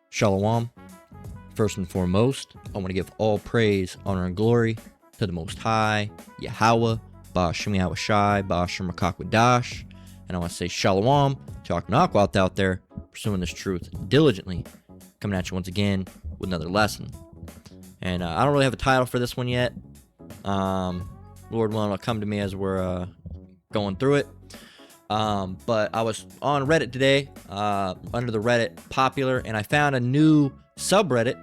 Shalom. First and foremost, I want to give all praise, honor, and glory to the Most High, Yahweh, Ba'ashem Yahweh Shai, Ba'ashem Rakakwadash. And I want to say Shalom to Aknakwath out there, pursuing this truth diligently. Coming at you once again with another lesson. And I don't really have a title for this one yet. Lord willing, it'll come to me as we're going through it. But I was on Reddit today, under the Reddit popular, and I found a new subreddit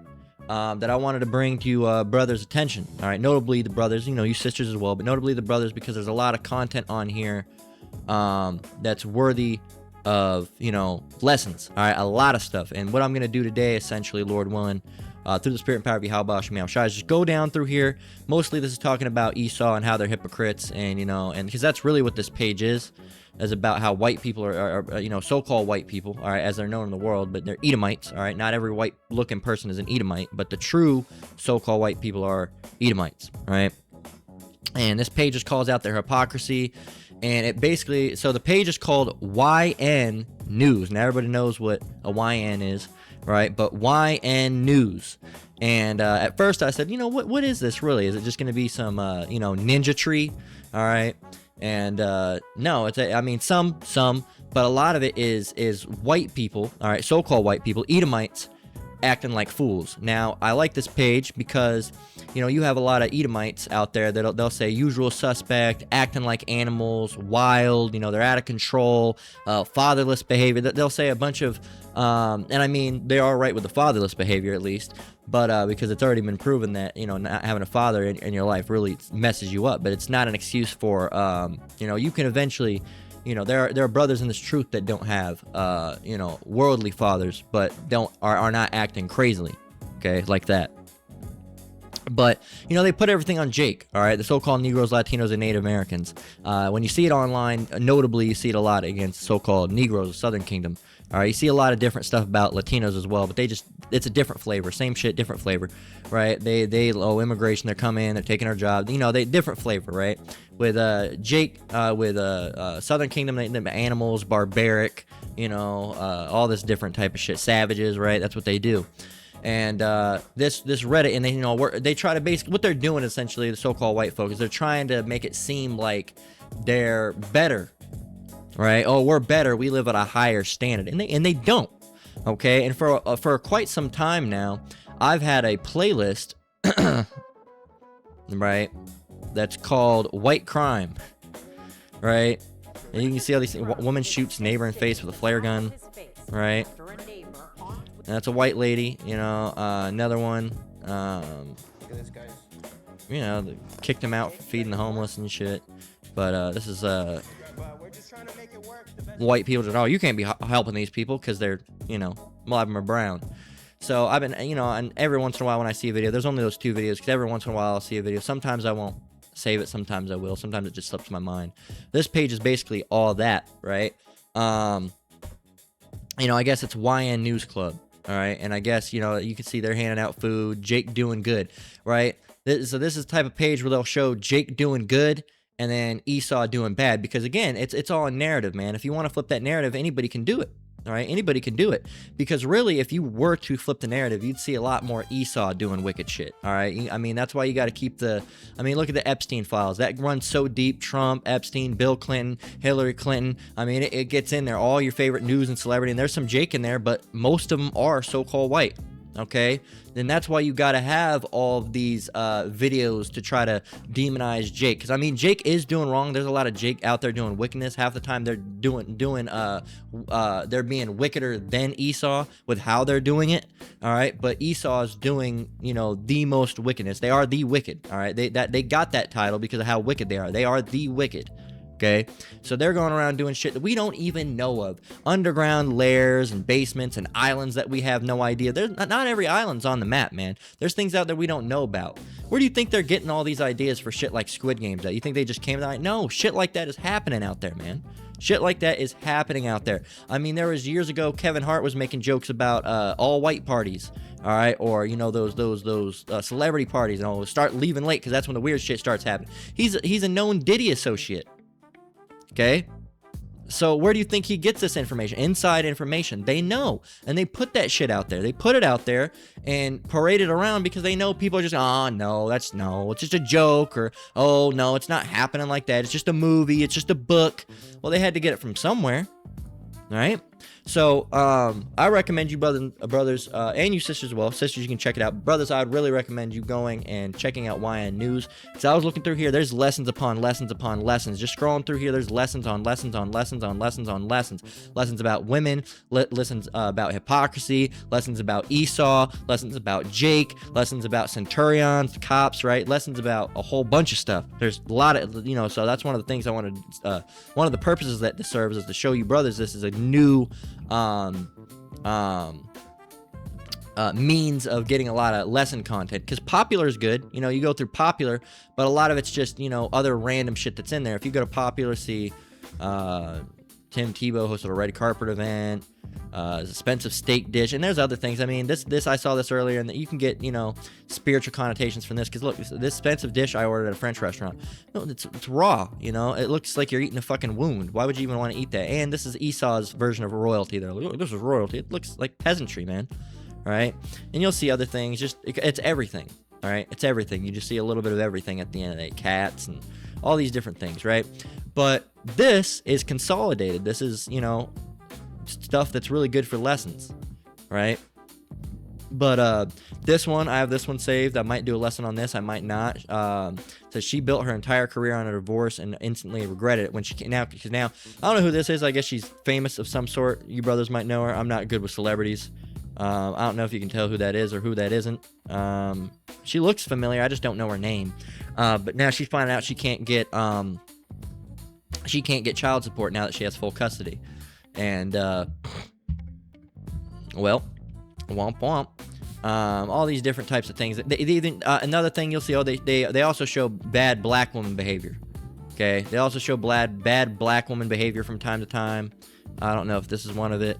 that I wanted to bring to you brothers' attention. All right, notably the brothers, you sisters as well, but notably the brothers, because there's a lot of content on here that's worthy of, lessons. All right, a lot of stuff. And what I'm going to do today, essentially, Lord willing, through the spirit and power of Yahweh Ba'ashem Yahweh Shai, just go down through here. Mostly this is talking about Esau and how they're hypocrites, and and because that's really what this page is about how white people are so-called white people, all right, as they're known in the world, but they're Edomites, all right. Not every white-looking person is an Edomite, but the true so-called white people are Edomites, all right. And this page just calls out their hypocrisy, and it basically, so the page is called YN News. Now everybody knows what a YN is, right? But YN News. And at first I said, what is this really? Is it just going to be some, ninja tree? All right. And no, it's some, but a lot of it is white people, all right, so-called white people, Edomites, acting like fools. Now, I like this page because, you have a lot of Edomites out there that they'll say usual suspect, acting like animals, wild, they're out of control, fatherless behavior. They'll say a bunch of, and I mean, they are right with the fatherless behavior at least, but because it's already been proven that, not having a father in your life really messes you up, but it's not an excuse for, you can eventually, there are brothers in this truth that don't have, worldly fathers, but are not acting crazily, okay, like that. But, they put everything on Jake, all right, the so-called Negroes, Latinos, and Native Americans. When you see it online, notably, you see it a lot against so-called Negroes of Southern Kingdom. All right, you see a lot of different stuff about Latinos as well, but it's a different flavor, same shit, different flavor, right? They immigration, they're coming, they're taking our job, they different flavor, right? With Jake, with Southern Kingdom, the animals, barbaric, all this different type of shit, savages, right? That's what they do. And this Reddit, and they try to basically, what they're doing essentially, the so-called white folk, is they're trying to make it seem like they're better, right? Oh, we're better, we live at a higher standard, and they don't, okay? And for quite some time now, I've had a playlist, right, that's called White Crime, right? And you can see all these things. Woman shoots neighbor in face with a flare gun, right? And that's a white lady, another one, they kicked him out for feeding the homeless and shit. But this is white people just, you can't be helping these people because they're, a lot of them are brown. So I've been, and every once in a while when I see a video, there's only those two videos, because every once in a while I'll see a video. Sometimes I won't save it, sometimes I will, sometimes it just slips my mind. This page is basically all that, right? I guess it's YN News Club. All right, and I guess, you can see they're handing out food, Jake doing good, right? So this is the type of page where they'll show Jake doing good and then Esau doing bad, because, again, it's all a narrative, man. If you want to flip that narrative, anybody can do it, all right? Anybody can do it, because really, if you were to flip the narrative, you'd see a lot more Esau doing wicked shit, all right? I mean, that's why you got to keep look at the Epstein files. That runs so deep. Trump, Epstein, Bill Clinton, Hillary Clinton. I mean, it gets in there. All your favorite news and celebrity, and there's some Jake in there, but most of them are so-called white, okay? Then that's why you got to have all of these videos to try to demonize Jake, because, I mean, Jake is doing wrong. There's a lot of Jake out there doing wickedness. Half the time they're they're being wickeder than Esau with how they're doing it, all right? But Esau's doing, the most wickedness. They are the wicked, all right? They got that title because of how wicked they are. They are the wicked. Okay, so they're going around doing shit that we don't even know of. Underground lairs and basements and islands that we have no idea. There's not every island's on the map, man. There's things out there we don't know about. Where do you think they're getting all these ideas for shit like Squid Games at? You think they just came out? No, shit like that is happening out there, man. Shit like that is happening out there. I mean, there was years ago, Kevin Hart was making jokes about all white parties, all right, or those celebrity parties, and start leaving late because that's when the weird shit starts happening. He's a known Diddy associate. Okay, So where do you think he gets this information? Inside information. They know. And they put that shit out there. They put it out there and parade it around because they know people are just, oh, no, it's just a joke. Or, oh, no, it's not happening like that. It's just a movie. It's just a book. Well, they had to get it from somewhere. All right? So I recommend you brothers and you sisters as well. Sisters, you can check it out. Brothers, I would really recommend you going and checking out YN News. Because I was looking through here, there's lessons upon lessons upon lessons. Just scrolling through here, there's lessons on lessons on lessons on lessons on lessons. Lessons about women, lessons about hypocrisy, lessons about Esau, lessons about Jake, lessons about centurions, cops, right? Lessons about a whole bunch of stuff. There's a lot of, so that's one of the things I wanted, one of the purposes that this serves is to show you brothers this is a new means of getting a lot of lesson content, because Popular is good. You go through Popular, but a lot of it's just other random shit that's in there. If you go to Popular, see Tim Tebow hosted a red carpet event, expensive steak dish, and there's other things. I mean, this I saw this earlier, and you can get spiritual connotations from this, because look, this expensive dish I ordered at a French restaurant, no, it's raw. It looks like you're eating a fucking wound. Why would you even want to eat that? And this is Esau's version of royalty. They're like, oh, this is royalty. It looks like peasantry, man. All right, and you'll see other things. Just it's everything. All right, it's everything. You just see a little bit of everything at the end of the day. Cats and all these different things, right? But this is consolidated. This is stuff that's really good for lessons, right? But this one, I have this one saved. I might do a lesson on this. I might not. Says she built her entire career on a divorce and instantly regretted it when she came now. Because now I don't know who this is. I guess she's famous of some sort. You brothers might know her. I'm not good with celebrities. I don't know if you can tell who that is or who that isn't. She looks familiar. I just don't know her name. But now she's finding out she can't get child support now that she has full custody. And well, womp womp. All these different types of things. They even another thing you'll see. They also show bad black woman behavior. Okay, they also show bad black woman behavior from time to time. I don't know if this is one of it,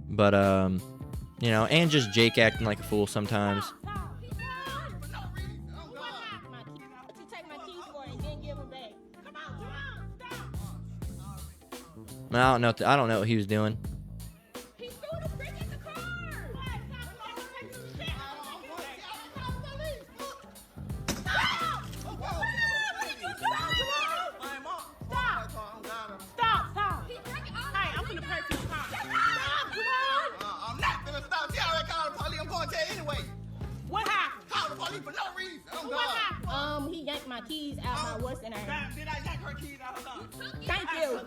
but and just Jake acting like a fool sometimes. I don't know what he was doing. He yanked my keys out my what's in her. Did I yank her keys out of her? Thank you.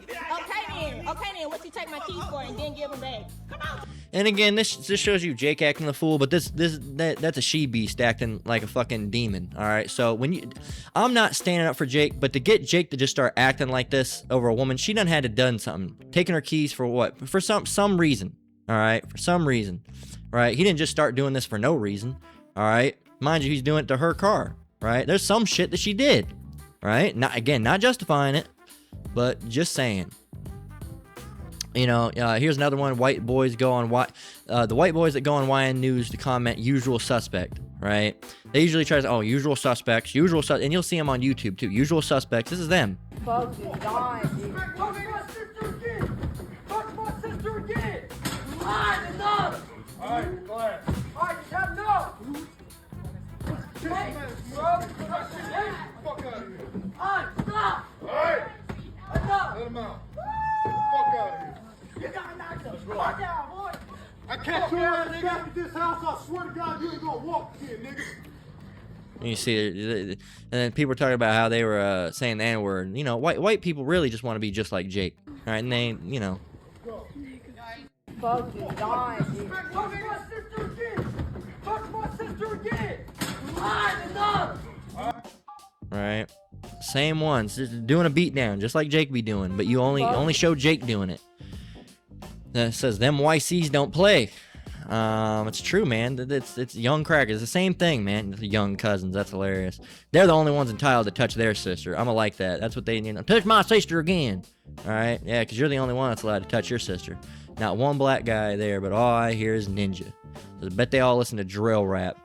Okay then, what you take my keys for and then give them back? Come on. And again, this shows you Jake acting the fool, but that's a she beast acting like a fucking demon. All right, so I'm not standing up for Jake, but to get Jake to just start acting like this over a woman, she done had to done something, taking her keys for what? For some reason. All right, for some reason. All right, he didn't just start doing this for no reason. All right, mind you, he's doing it to her car. Right, there's some shit that she did. Right, not justifying it, but just saying. Here's another one. White boys go on the white boys that go on YN News to comment usual suspect, right? They usually try to, usual suspects, and you'll see them on YouTube too. Usual suspects, this is them. Folks is dying, dude. Touch my sister again! Touch my sister again! Line enough! Alright, class. Alright, shut enough! Hey, bro! Fuck out of here. Alright, stop! Alright! Enough! Let him out. Fuck out of here. You gotta knock the fuck out, boy! I catch your ass back at this house, I swear to God, you ain't gonna walk here, nigga. You see, and then people were talking about how they were saying the N-word. White people really just want to be just like Jake, right? And they, Folks is dying, dude. Touch my sister again! Touch my sister again! Line enough! Right? Same ones, just doing a beatdown, just like Jake be doing, but you only show Jake doing it. It says them YCs don't play. It's true, man. It's young crackers. It's the same thing, man. The young cousins. That's hilarious. They're the only ones entitled to touch their sister. I'ma like that. That's what they need. Touch my sister again. All right, yeah, because you're the only one that's allowed to touch your sister. Not one black guy there, but all I hear is ninja. I bet they all listen to drill rap.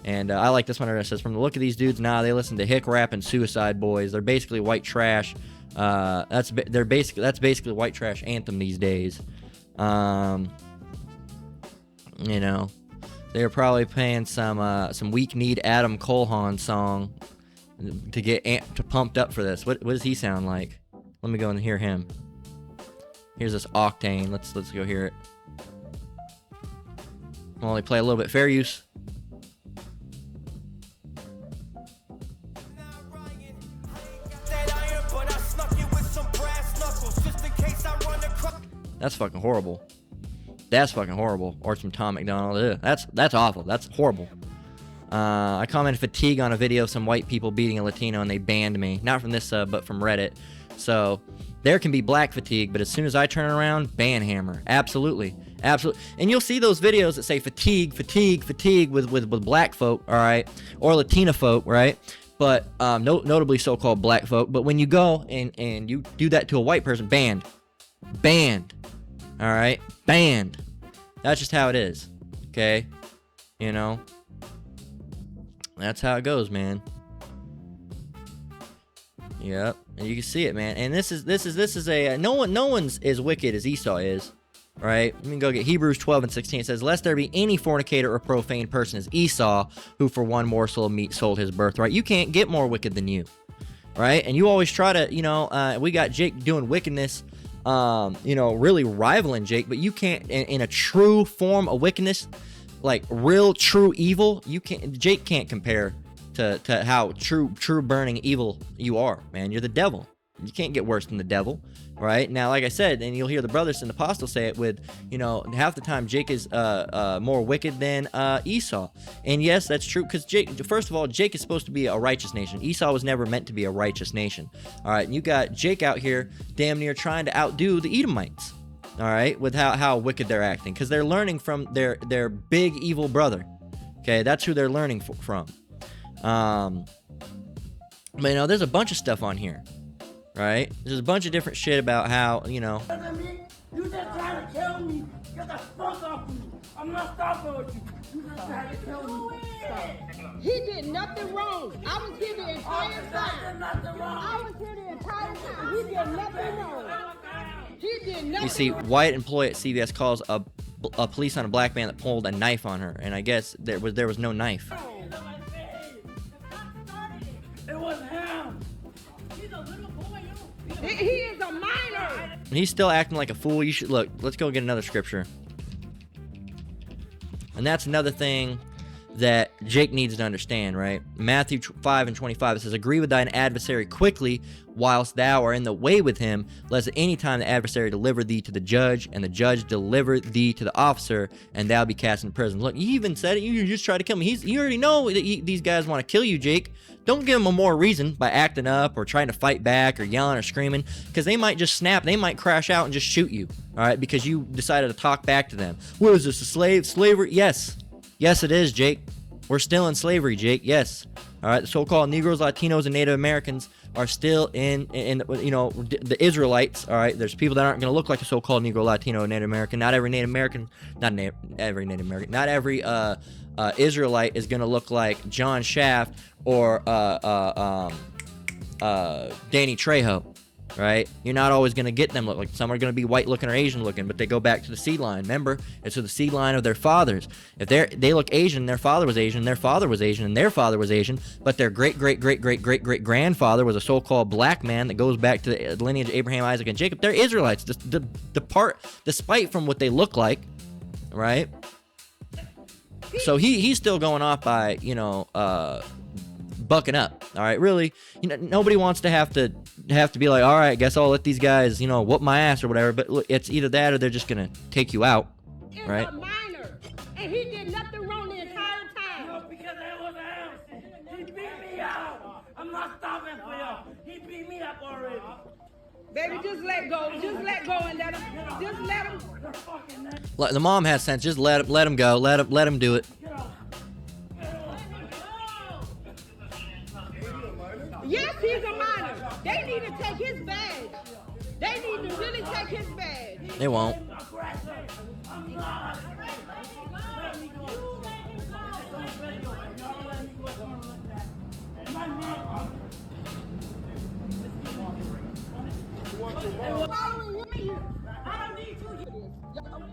And I like this one. It says, from the look of these dudes, they listen to hick rap and Suicide Boys. They're basically white trash. That's basically white trash anthem these days. You know, they're probably playing some weak need Adam Colhan song to get pumped up for this. What does he sound like? Let me go and hear him. Here's this Octane. Let's go hear it. I'll only play a little bit. Fair use. That's fucking horrible. That's fucking horrible. Or some Tom McDonald. Ugh. That's awful. That's horrible. I commented fatigue on a video of some white people beating a Latino and they banned me. Not from this sub, but from Reddit. So there can be black fatigue, but as soon as I turn around, ban hammer. Absolutely. Absolutely. And you'll see those videos that say fatigue with black folk, all right? Or Latina folk, right? But notably so-called black folk. But when you go and you do that to a white person, banned. Banned. All right? Banned. That's just how it is. Okay? You know? That's how it goes, man. Yep. And you can see it, man. And this is a no one's as wicked as Esau is. Right? Let me go get Hebrews 12:16. It says, "Lest there be any fornicator or profane person as Esau, who for one morsel of meat sold his birthright." You can't get more wicked than you. Right? And you always try to, you know, we got Jake doing wickedness, you know, really rivaling Jake, but you can't, in a true form of wickedness, like real true evil, Jake can't compare to how true burning evil you are, man. You're the devil. You can't get worse than the devil, right? Now, like I said, and you'll hear the brothers and apostles say it with, you know, half the time Jake is more wicked than Esau. And yes, that's true, because first of all, Jake is supposed to be a righteous nation. Esau was never meant to be a righteous nation. All right, and you got Jake out here damn near trying to outdo the Edomites. All right, with how wicked they're acting, because they're learning from their big evil brother. Okay, that's who they're learning from. But you know, there's a bunch of stuff on here, right? There's a bunch of different shit about how, you know. You just trying to kill me. Get the fuck off me. I'm not stopping with you. You just trying to kill me. He did nothing wrong. I was here the entire time. I was here the entire time. He did nothing wrong. He did nothing. You see, white employee at CVS calls a police on a black man that pulled a knife on her, and I guess there was no knife. It was him. He's a little boy. He is a minor. He's still acting like a fool. You should look. Let's go get another scripture. And that's another thing that Jake needs to understand, right? Matthew 5:25, it says, "Agree with thine adversary quickly, whilst thou art in the way with him, lest at any time the adversary deliver thee to the judge, and the judge deliver thee to the officer, and thou be cast into prison." Look, you even said it. You just tried to kill me. You already know that these guys want to kill you, Jake. Don't give them a more reason by acting up or trying to fight back or yelling or screaming, because they might just snap. They might crash out and just shoot you, all right, because you decided to talk back to them. What is this, a slavery? Yes. Yes, it is, Jake. We're still in slavery, Jake. Yes. All right. The so-called Negroes, Latinos, and Native Americans are still in you know, the Israelites. All right. There's people that aren't going to look like a so-called Negro, Latino, and Native American. Not every Native American. Not every Native American. Not every Israelite is going to look like John Shaft or Danny Trejo. Right? You're not always going to get them look like. Some are going to be white looking or Asian looking, but they go back to the seed line. Remember, it's to the seed line of their fathers. If they look Asian, their father was Asian, their father was Asian, and their father was Asian, but their great grandfather was a so-called black man that goes back to the lineage of Abraham, Isaac, and Jacob. They're Israelites. Despite from what they look like, right? So he's still going off by, you know, bucking up. All right, really, you know, nobody wants to have to be like, all right, I guess I'll let these guys, you know, whoop my ass or whatever. But look, it's either that or they're just gonna take you out, right? He's a minor, and he did nothing wrong the entire time. No, because it was him. He beat me up. I'm not stopping for you. He beat me up already. Baby, just let go. Just let go and let him. Just let him. The mom has sense. Just let him go. Let him do it. Yes, he's a minor. They need to take his badge. They need to really take his badge. They won't. Following him. I don't need you.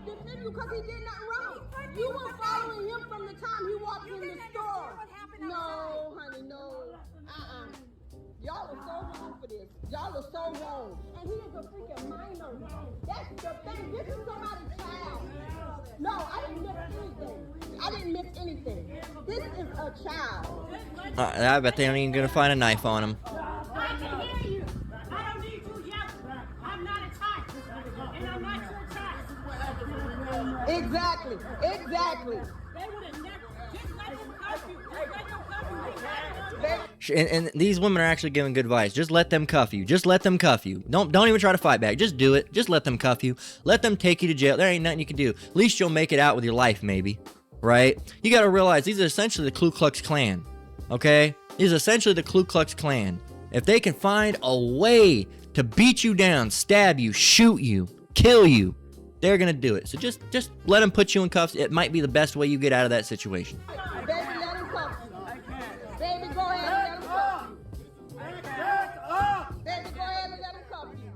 Defend you because he did nothing wrong. You were following him from the time he walked in the store. No, honey, no. Y'all are so wrong for this. Y'all are so wrong. And he is a freaking minor. That's the thing. This is somebody's child. No, I didn't miss anything. I didn't miss anything. This is a child. I bet they ain't even gonna find a knife on him. I can hear you. I don't need you yelling. I'm not a child. And I'm not your child. Exactly. Exactly. They would have never. Just let them cuff you. Just let them cuff you. And these women are actually giving good advice. Just let them cuff you. Just let them cuff you. Don't even try to fight back. Just do it. Just let them cuff you. Let them take you to jail. There ain't nothing you can do. At least you'll make it out with your life, maybe. Right? You got to realize these are essentially the Ku Klux Klan. Okay? These are essentially the Ku Klux Klan. If they can find a way to beat you down, stab you, shoot you, kill you, they're gonna do it. So just let them put you in cuffs. It might be the best way you get out of that situation. Baby, let him cuff you. Baby, go ahead and let him cuff you. Baby, go ahead and let him cuff you.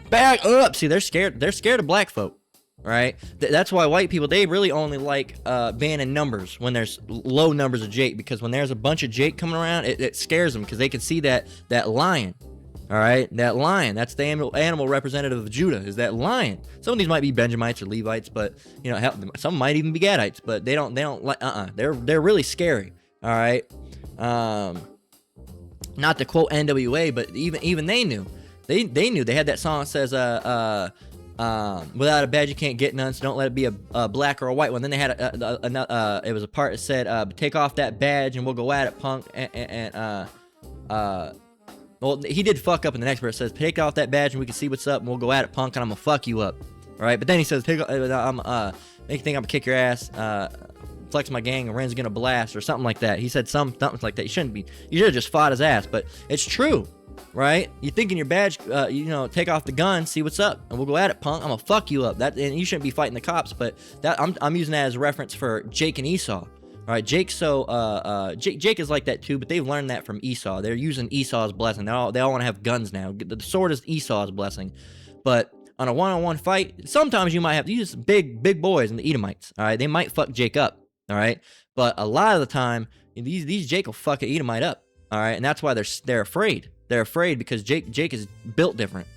Back up. See, they're scared. They're scared of black folk, right? That's why white people, they really only like being in numbers when there's low numbers of Jake, because when there's a bunch of Jake coming around, it scares them because they can see that lion. All right, that lion, that's the animal representative of Judah, is that lion. Some of these might be Benjamites or Levites, but you know, some might even be Gadites, but they don't like they're really scary. All right, not to quote NWA, but even they knew. They knew. They had that song that says without a badge you can't get none, so don't let it be a black or a white one. Then they had it was a part that said take off that badge and we'll go at it, punk. Well, he did fuck up in the next verse. It says, take off that badge and we can see what's up and we'll go at it, punk, and I'm gonna fuck you up. Alright, but then he says, make you think I'm gonna kick your ass, flex my gang, and Ren's gonna blast, or something like that. He said something like that. You should have just fought his ass, but it's true, right? You thinking your badge, take off the gun, see what's up, and we'll go at it, punk, I'm gonna fuck you up. And you shouldn't be fighting the cops, but that I'm using that as a reference for Jake and Esau. All right, Jake is like that too, but they've learned that from Esau. They're using Esau's blessing. They all want to have guns now. The sword is Esau's blessing. But on a one-on-one fight, sometimes you might have these big boys and the Edomites. All right, they might fuck Jake up. All right, but a lot of the time, these Jake will fuck an Edomite up. All right, and that's why they're afraid. They're afraid because Jake is built different.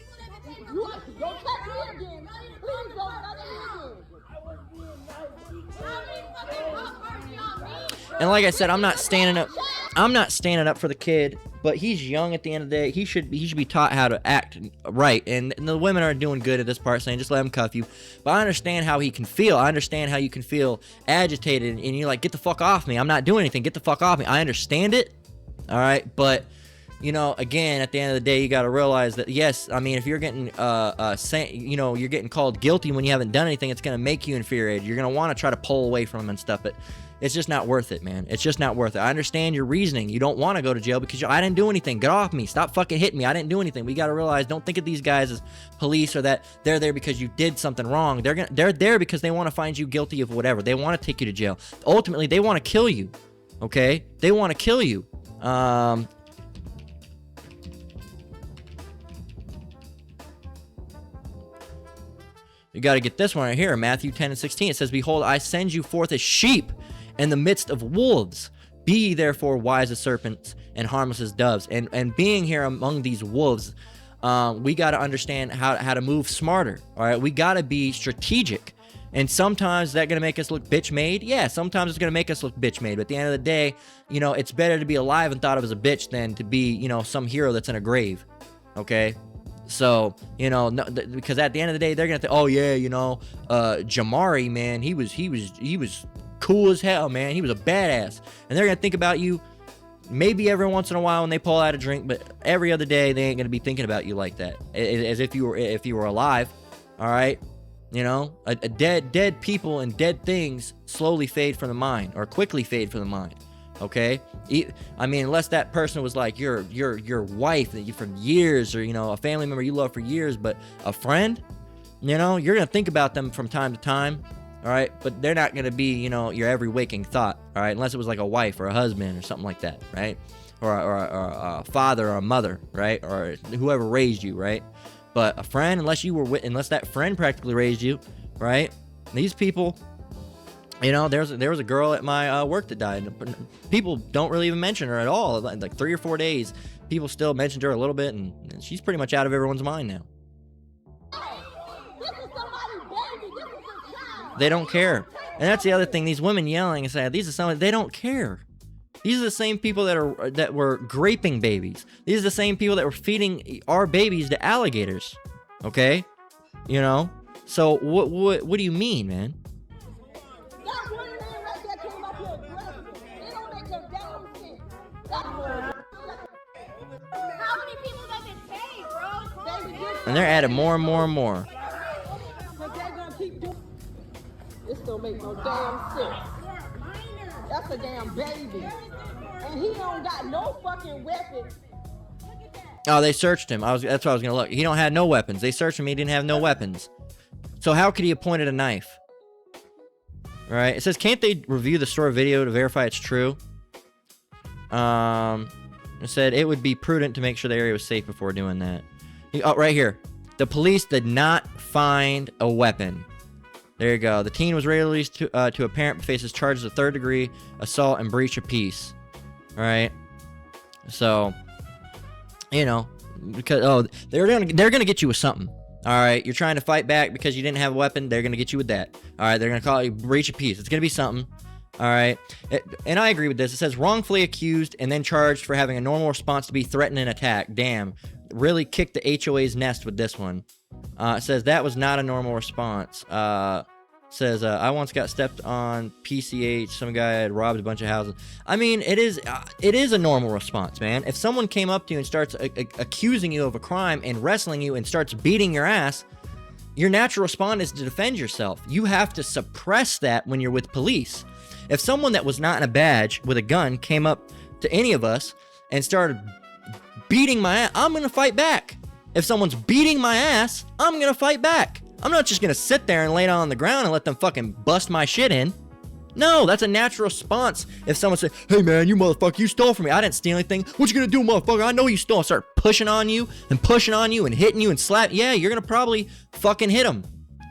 And like I said, I'm not standing up for the kid, but he's young at the end of the day. He should be taught how to act right. And the women are doing good at this part, saying just let him cuff you. But I understand how he can feel. I understand how you can feel agitated and you're like, get the fuck off me. I'm not doing anything. Get the fuck off me. I understand it. All right, but again, at the end of the day, you got to realize that yes, I mean, if you're getting you're getting called guilty when you haven't done anything, it's gonna make you infuriated. You're gonna want to try to pull away from him and stuff, but it's just not worth it, man. It's just not worth it. I understand your reasoning. You don't want to go to jail because I didn't do anything. Get off me. Stop fucking hitting me. I didn't do anything. We got to realize, don't think of these guys as police or that they're there because you did something wrong. They're there because they want to find you guilty of whatever. They want to take you to jail. Ultimately, they want to kill you. Okay? They want to kill you. You got to get this one right here. Matthew 10:16. It says, behold, I send you forth as sheep in the midst of wolves. Be ye therefore wise as serpents and harmless as doves. And being here among these wolves, we got to understand how to move smarter. All right, we got to be strategic. And sometimes that's gonna make us look bitch made. Yeah, sometimes it's gonna make us look bitch made. But at the end of the day, it's better to be alive and thought of as a bitch than to be, some hero that's in a grave. Okay. So, because at the end of the day, they're gonna think, oh yeah, Jamari, man, he was cool as hell, man. He was a badass, and they're gonna think about you maybe every once in a while when they pull out a drink, but every other day they ain't gonna be thinking about you like that, as if you were alive. All right, dead people and dead things slowly fade from the mind, or quickly fade from the mind. Okay, I mean, unless that person was like your wife that you from years, or a family member you love for years, but a friend, you're gonna think about them from time to time, all right, but they're not gonna be your every waking thought, all right, unless it was like a wife or a husband or something like that, right, or a father or a mother, right, or whoever raised you, right. But a friend, unless that friend practically raised you, right? These people, you know, there was a girl at my work that died. People don't really even mention her at all. Like 3 or 4 days, people still mentioned her a little bit, and she's pretty much out of everyone's mind now. This is somebody's baby. This is a child. They don't care. And that's the other thing. These women yelling and saying, these are somebody, they don't care. These are the same people that were graping babies. These are the same people that were feeding our babies to alligators. Okay? You know? So what do you mean, man? That one man right there came up here aggressive. They don't make no damn sense. How many people does it take, bro? Baby, this And they're adding more and more and more. but they gonna keep doing. This don't make no damn sense. That's a damn baby, and he don't got no fucking weapon. Oh, they searched him. That's what I was gonna look. He don't have no weapons. They searched him. He didn't have no weapons. So how could he have pointed a knife? All right. It says, can't they review the store video to verify it's true? It said it would be prudent to make sure the area was safe before doing that. Oh, right here. The police did not find a weapon. There you go. The teen was released to a parent but faces charges of 3rd-degree assault and breach of peace. All right. So, you know, because they're gonna get you with something. All right, you're trying to fight back because you didn't have a weapon. They're gonna get you with that. All right, they're gonna call you breach of peace. It's gonna be something. All right, and I agree with this. It says wrongfully accused and then charged for having a normal response to be threatened and attacked. Damn, really kicked the HOA's nest with this one. It says that was not a normal response. Says I once got stepped on PCH. Some guy had robbed a bunch of houses. I mean, it is a normal response, man. If someone came up to you and starts accusing you of a crime and wrestling you and starts beating your ass, your natural response is to defend yourself. You have to suppress that when you're with police. If someone that was not in a badge with a gun came up to any of us and started beating my ass, I'm gonna fight back. If someone's beating my ass, I'm gonna fight back. I'm not just gonna sit there and lay down on the ground and let them fucking bust my shit in. No, that's a natural response. If someone says, hey man, you motherfucker, you stole from me. I didn't steal anything. What you gonna do, motherfucker? I know you stole. Start pushing on you and hitting you and slap. Yeah, you're gonna probably fucking hit them,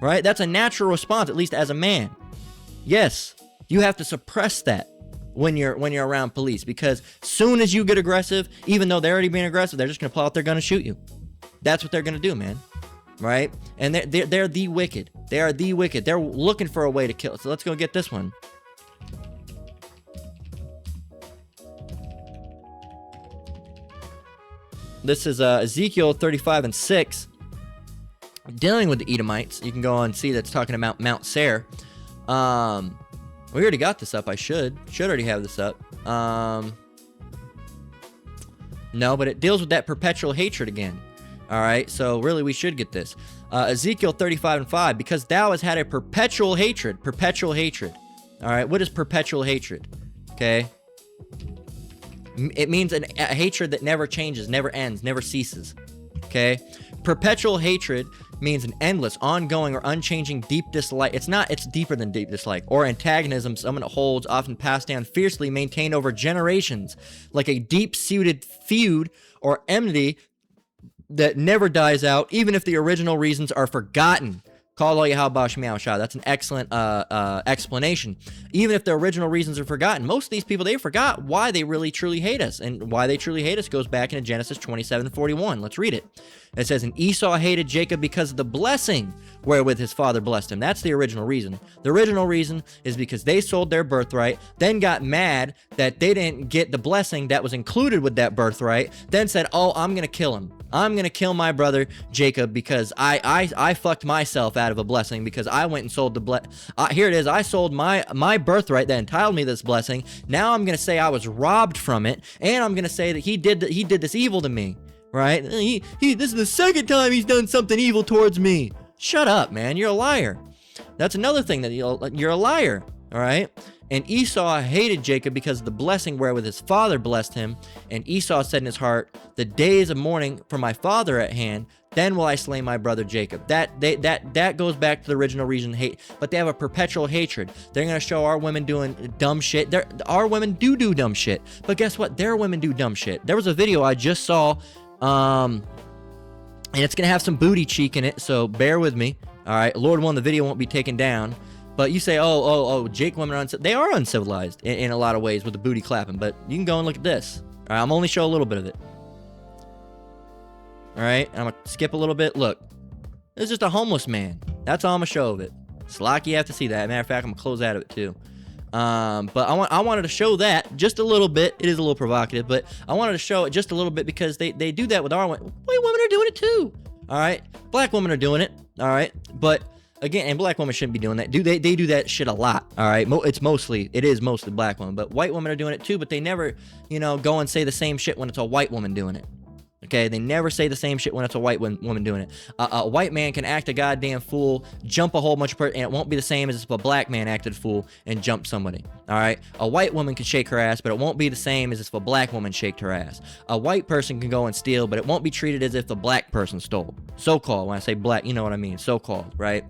right? That's a natural response, at least as a man. Yes, you have to suppress that when you're around police, because soon as you get aggressive, even though they're already being aggressive, they're just gonna pull out their gun and shoot you. That's what they're gonna do, man. Right? And they're the wicked. They are the wicked. They're looking for a way to kill. So let's go get this one. This is Ezekiel 35:6. Dealing with the Edomites. You can go and see that's talking about Mount Seir. We already got this up. I should already have this up. No, but it deals with that perpetual hatred again. All right, so really we should get this. Ezekiel 35:5, because thou hast had a perpetual hatred. All right, what is perpetual hatred? Okay. It means a hatred that never changes, never ends, never ceases. Okay. Perpetual hatred means an endless, ongoing, or unchanging deep dislike. It's deeper than deep dislike. Or antagonism someone holds, often passed down fiercely, maintained over generations, like a deep-seated feud or enmity that never dies out, even if the original reasons are forgotten. Call all Yahweh Shemiah Shah. That's an excellent explanation. Even if the original reasons are forgotten, most of these people, they forgot why they really truly hate us. And why they truly hate us goes back into Genesis 27:41. Let's read it. It says, and Esau hated Jacob because of the blessing wherewith his father blessed him. That's the original reason. The original reason is because they sold their birthright, then got mad that they didn't get the blessing that was included with that birthright, then said, oh, I'm going to kill him. I'm going to kill my brother Jacob because I fucked myself out of a blessing because I went and sold the here it is. I sold my birthright that entitled me this blessing. Now I'm going to say I was robbed from it, and I'm going to say that he did this evil to me. Right? This is the second time he's done something evil towards me. Shut up, man. You're a liar. That's another thing that you're a liar. All right? And Esau hated Jacob because of the blessing wherewith his father blessed him. And Esau said in his heart, the days of mourning for my father at hand, then will I slay my brother Jacob. That goes back to the original reason hate. But they have a perpetual hatred. They're going to show our women doing dumb shit. Our women do dumb shit. But guess what? Their women do dumb shit. There was a video I just saw and it's gonna have some booty cheek in it, so bear with me. All right, Lord willing, the video won't be taken down. But you say, oh, Jake women are they are uncivilized in a lot of ways with the booty clapping. But you can go and look at this. All right, I'm only show a little bit of it. All right, I'm gonna skip a little bit. Look, this is just a homeless man. That's all I'm gonna show of it. It's lucky you have to see that. Matter of fact, I'm gonna close out of it too. But I wanted to show that just a little bit. It is a little provocative, but I wanted to show it just a little bit because they do that with our women. White women are doing it too. All right, black women are doing it. All right, but again, and black women shouldn't be doing that. They do that shit a lot. All right, it is mostly black women, but white women are doing it too. But they never, go and say the same shit when it's a white woman doing it. Okay, they never say the same shit when it's a white woman doing it. A white man can act a goddamn fool, jump a whole bunch of and it won't be the same as if a black man acted a fool and jumped somebody. All right, a white woman can shake her ass, but it won't be the same as if a black woman shaked her ass. A white person can go and steal, but it won't be treated as if the black person stole. So-called. When I say black, you know what I mean. So-called, right?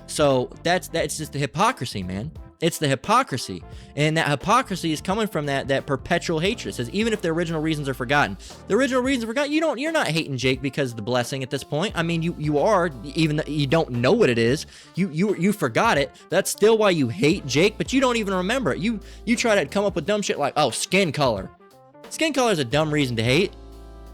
So that's just the hypocrisy, man. It's the hypocrisy, and that hypocrisy is coming from that perpetual hatred. It says even if the original reasons are forgotten, you're not hating Jake because of the blessing at this point. I mean, you are, even though you don't know what it is. You forgot it. That's still why you hate Jake, but you don't even remember it. You try to come up with dumb shit like, oh, skin color. Skin color is a dumb reason to hate.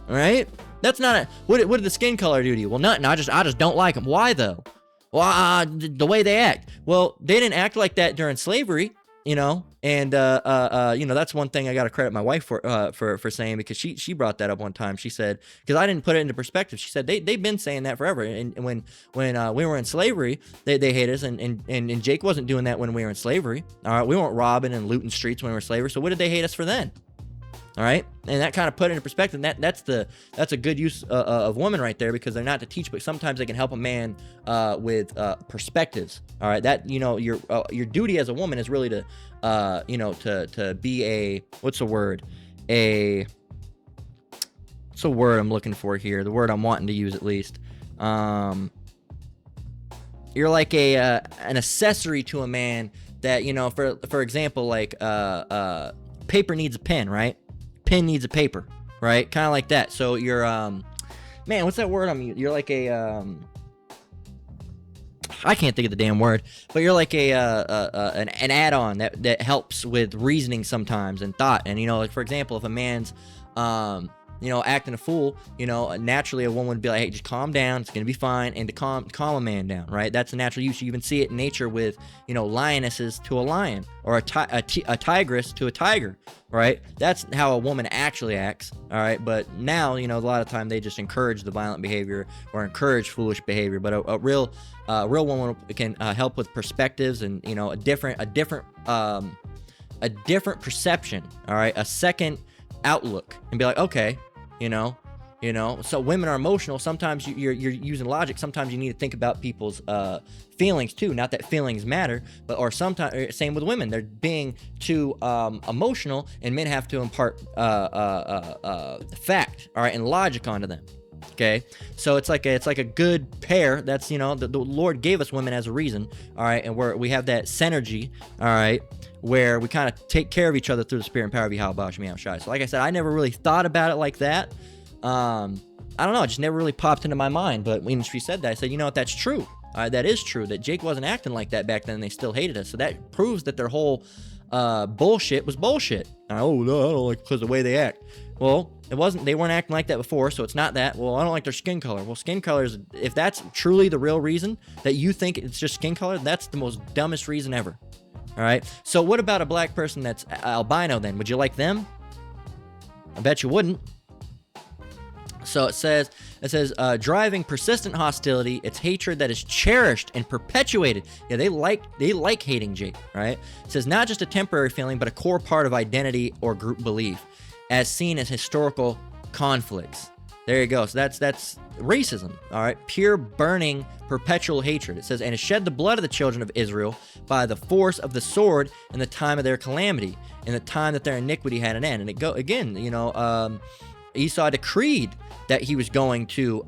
All right, that's not what did the skin color do to you? Well, nothing. I just don't like them. Why though? Well, the way they act. Well, they didn't act like that during slavery, and that's one thing I got to credit my wife for saying, because she brought that up one time. She said, because I didn't put it into perspective. She said they've been saying that forever. And when we were in slavery, they hated us, and Jake wasn't doing that when we were in slavery. All right, we weren't robbing and looting streets when we were in slavery. So what did they hate us for then? All right, and that kind of put it into perspective. That's a good use of women right there, because they're not to teach, but sometimes they can help a man with perspectives. All right, that your duty as a woman is really to to be a what's a word I'm looking for here, the word I'm wanting to use at least. You're like an accessory to a man that for example, like paper needs a pen, right? Pen needs a paper, right? Kind of like that. So you're man, what's that word you're like a I can't think of the damn word, but you're like an add-on that helps with reasoning sometimes and thought. And like for example, if a man's acting a fool, naturally a woman would be like, hey, just calm down, it's gonna be fine, and to calm a man down, right? That's a natural use. You even see it in nature with lionesses to a lion, or a tigress to a tiger, right? That's how a woman actually acts. All right, but now a lot of time they just encourage the violent behavior or encourage foolish behavior. But a real woman can help with perspectives and a different perception. All right, a second outlook, and be like, okay, so women are emotional. Sometimes you're using logic. Sometimes you need to think about people's feelings too. Not that feelings matter, but or sometimes same with women. They're being too emotional, and men have to impart fact, all right, and logic onto them. Okay, so it's like a good pair. That's the Lord gave us women as a reason, all right, and we have that synergy, all right, where we kind of take care of each other through the spirit and power of Yahweh Shemi Shai. So like I said, I never really thought about it like that. I don't know, it just never really popped into my mind. But when she said that, I said, you know what, that's true. That is true, that Jake wasn't acting like that back then, and they still hated us. So that proves that their whole bullshit was bullshit. Oh no, I don't like because of the way they act. Well, it wasn't. They weren't acting like that before, so it's not that. Well, I don't like their skin color. Well, skin color is, if that's truly the real reason that you think it's just skin color, that's the most dumbest reason ever. All right. So what about a black person that's albino then? Would you like them? I bet you wouldn't. So it says driving persistent hostility, it's hatred that is cherished and perpetuated. Yeah, they like hating Jake, right? It says not just a temporary feeling, but a core part of identity or group belief, as seen as historical conflicts. There you go. So that's racism, all right? Pure, burning, perpetual hatred. It says, and has shed the blood of the children of Israel by the force of the sword in the time of their calamity, in the time that their iniquity had an end. And it go again, Esau decreed that he was going to,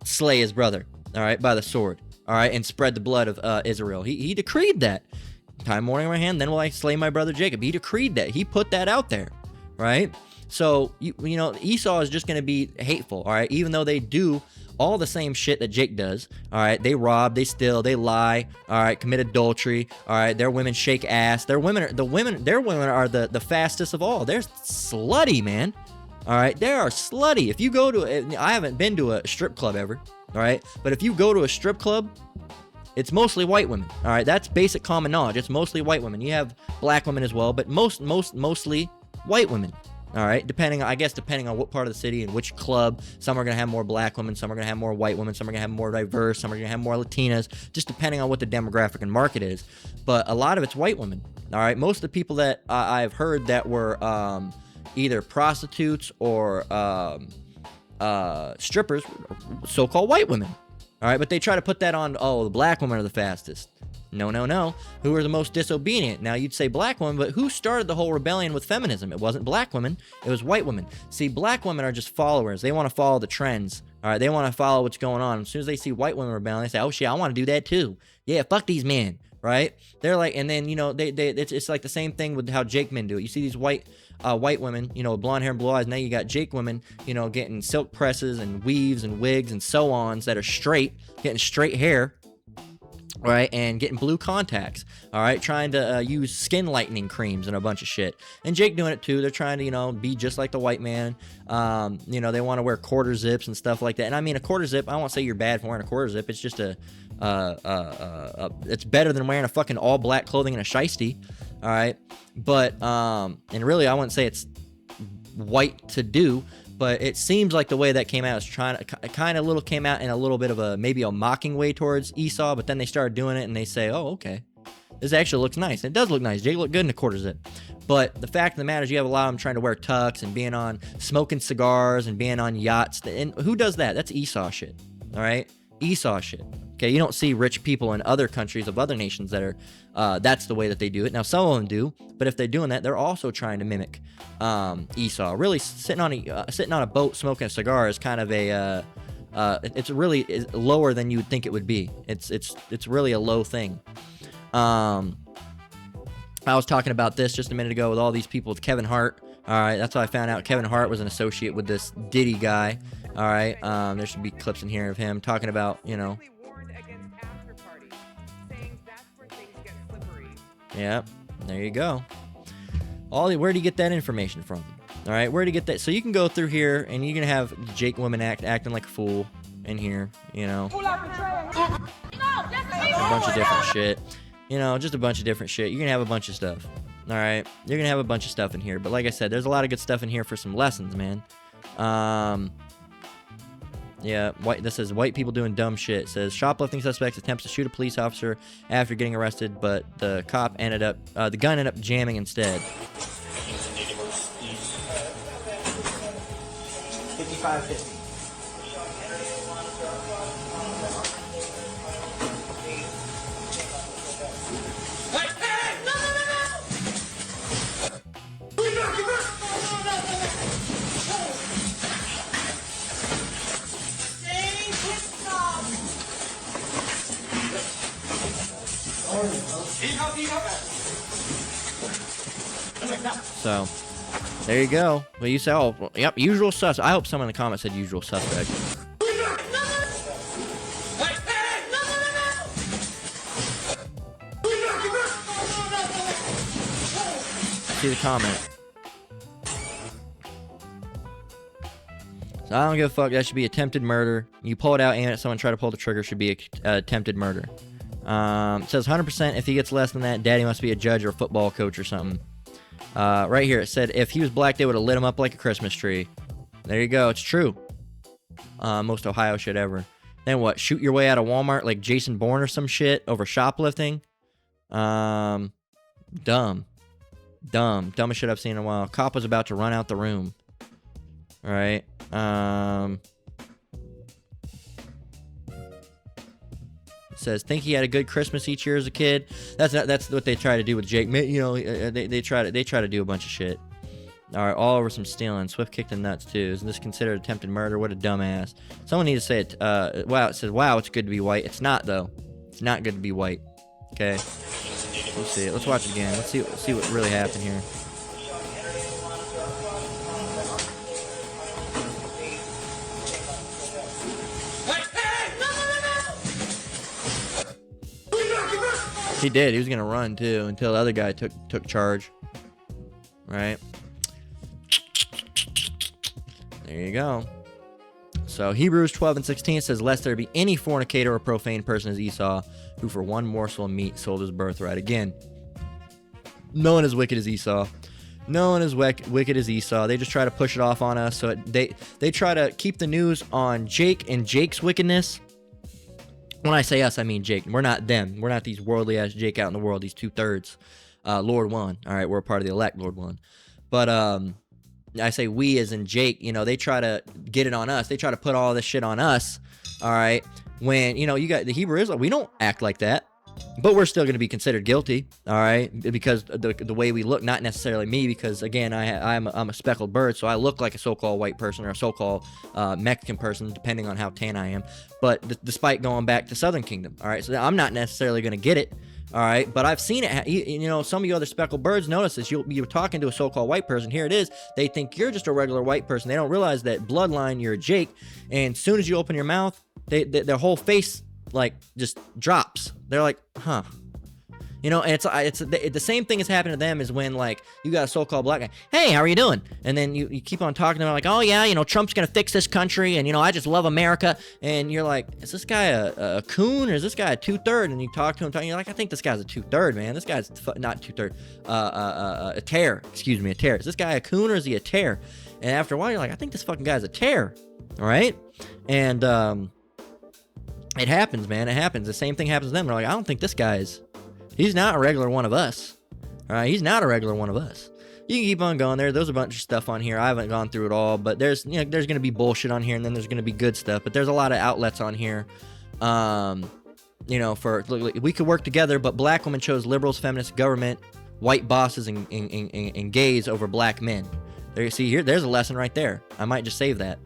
slay his brother, all right, by the sword, all right, and spread the blood of Israel. He decreed that. Time warning in my hand, then will I slay my brother Jacob. He decreed that. He put that out there, right? So, you know, Esau is just going to be hateful, all right? Even though they do all the same shit that Jake does, all right? They rob, they steal, they lie, all right? Commit adultery, all right? Their women shake ass. Their women are the fastest of all. They're slutty, man. All right? They are slutty. If you go to, I haven't been to a strip club ever, all right? But if you go to a strip club, it's mostly white women, all right? That's basic common knowledge. It's mostly white women. You have black women as well, but mostly white women. All right, depending on what part of the city and which club. Some are going to have more black women, some are going to have more white women, some are going to have more diverse, some are going to have more Latinas, just depending on what the demographic and market is. But a lot of it's white women. All right, most of the people that I've heard that were either prostitutes or strippers, so-called white women. All right, but they try to put that on, oh, the black women are the fastest. No. Who are the most disobedient? Now, you'd say black women, but who started the whole rebellion with feminism? It wasn't black women. It was white women. See, black women are just followers. They want to follow the trends. All right, they want to follow what's going on. As soon as they see white women rebelling, they say, oh, shit, I want to do that too. Yeah, fuck these men, right? They're like, and then, you know, it's like the same thing with how Jake men do it. You see these white women, you know, with blonde hair and blue eyes. Now you got Jake women, you know, getting silk presses and weaves and wigs and so-ons that are straight, getting straight hair. All right, and getting blue contacts, all right, trying to use skin lightening creams and a bunch of shit. And Jake doing it too. They're trying to, you know, be just like the white man. You know, they want to wear quarter zips and stuff like that. And I mean, a quarter zip, I won't say you're bad for wearing a quarter zip. It's just it's better than wearing a fucking all black clothing and a shiesty, all right? But, and really, I wouldn't say it's white to do, but it seems like the way that came out is came out in a little bit of maybe a mocking way towards Esau, but then they started doing it and they say, oh, okay, this actually looks nice. It does look nice. Jake looked good in a quarter zip. But the fact of the matter is, you have a lot of them trying to wear tux and being on smoking cigars and being on yachts. And who does that? That's Esau shit. All right? Esau shit. Okay, you don't see rich people in other countries of other nations that are, that's the way that they do it. Now, some of them do, but if they're doing that, they're also trying to mimic Esau. Really, sitting on a boat smoking a cigar is kind of it's really lower than you would think it would be. It's really a low thing. I was talking about this just a minute ago with all these people with Kevin Hart. All right, that's how I found out Kevin Hart was an associate with this Diddy guy. All right, there should be clips in here of him talking about, you know. Yep, there you go. Where do you get that information from? All right, where do you get that? So you can go through here and you can have Jake women acting like a fool in here, you know. A bunch of different shit. You know, just a bunch of different shit. You're going to have a bunch of stuff. All right, you're going to have a bunch of stuff in here. But like I said, there's a lot of good stuff in here for some lessons, man. Yeah, this says white people doing dumb shit. It says shoplifting suspects attempts to shoot a police officer after getting arrested, but the gun ended up jamming instead. 55-50. So, there you go. Well, you say, oh, well, yep, usual suspect. I hope someone in the comments said usual suspect. See the comment. So I don't give a fuck. That should be attempted murder. You pull it out, aim it at someone, try to pull the trigger, should be attempted murder. It says 100%. If he gets less than that, daddy must be a judge or a football coach or something. Right here, it said if he was black, they would have lit him up like a Christmas tree. There you go. It's true. Most Ohio shit ever. Then what? Shoot your way out of Walmart like Jason Bourne or some shit over shoplifting? Dumb. Dumbest shit I've seen in a while. Cop was about to run out the room. All right. Says think he had a good Christmas each year as a kid. That's what they try to do with Jake. You know, they try to do a bunch of shit. All right, all over some stealing. Swift kicked the nuts too. Isn't this considered attempted murder? What a dumbass. Someone needs to say it. Wow, it says wow, it's good to be white. It's not though. It's not good to be white. Okay. Let's see it. Let's watch it again. Let's see what really happened here. He did. He was gonna run too until the other guy took charge. Right. There you go. So Hebrews 12:16 says, "Lest there be any fornicator or profane person as Esau, who for one morsel of meat sold his birthright." Again, no one as wicked as Esau. No one as wicked as Esau. They just try to push it off on us. So they try to keep the news on Jake and Jake's wickedness. When I say us, I mean Jake. We're not them. We're not these worldly ass Jake out in the world. These 2/3. Lord one. All right, we're a part of the elect, Lord one. But I say we as in Jake. You know, they try to get it on us. They try to put all this shit on us. All right. When, you know, you got the Hebrew Israelite, we don't act like that. But we're still going to be considered guilty, all right, because the way we look, not necessarily me, because, again, I'm a speckled bird, so I look like a so-called white person or a so-called Mexican person, depending on how tan I am, but despite going back to Southern Kingdom, all right, so I'm not necessarily going to get it, all right, but I've seen it, you know, some of you other speckled birds notice this, you're talking to a so-called white person, here it is, they think you're just a regular white person, they don't realize that bloodline, you're a Jake, and as soon as you open your mouth, their whole face, like, just drops. They're like, huh. You know, and it's the same thing has happened to them as when, like, you got a so-called black guy, hey, how are you doing? And then you keep on talking to them like, oh, yeah, you know, Trump's going to fix this country, and, you know, I just love America. And you're like, is this guy a coon, or is this guy a 2/3? And you talk to him, you're like, I think this guy's a 2/3, man. This guy's not 2/3, a tear. Excuse me, a tear. Is this guy a coon, or is he a tear? And after a while, you're like, I think this fucking guy's a tear. All right? And, it happens, man. It happens. The same thing happens to them. They're like, I don't think this guy's... He's not a regular one of us. All right? He's not a regular one of us. You can keep on going there. There's a bunch of stuff on here. I haven't gone through it all, but there's going to be bullshit on here, and then there's going to be good stuff. But there's a lot of outlets on here. You know, we could work together, but black women chose liberals, feminists, government, white bosses, and gays over black men. There you see here. There's a lesson right there. I might just save that.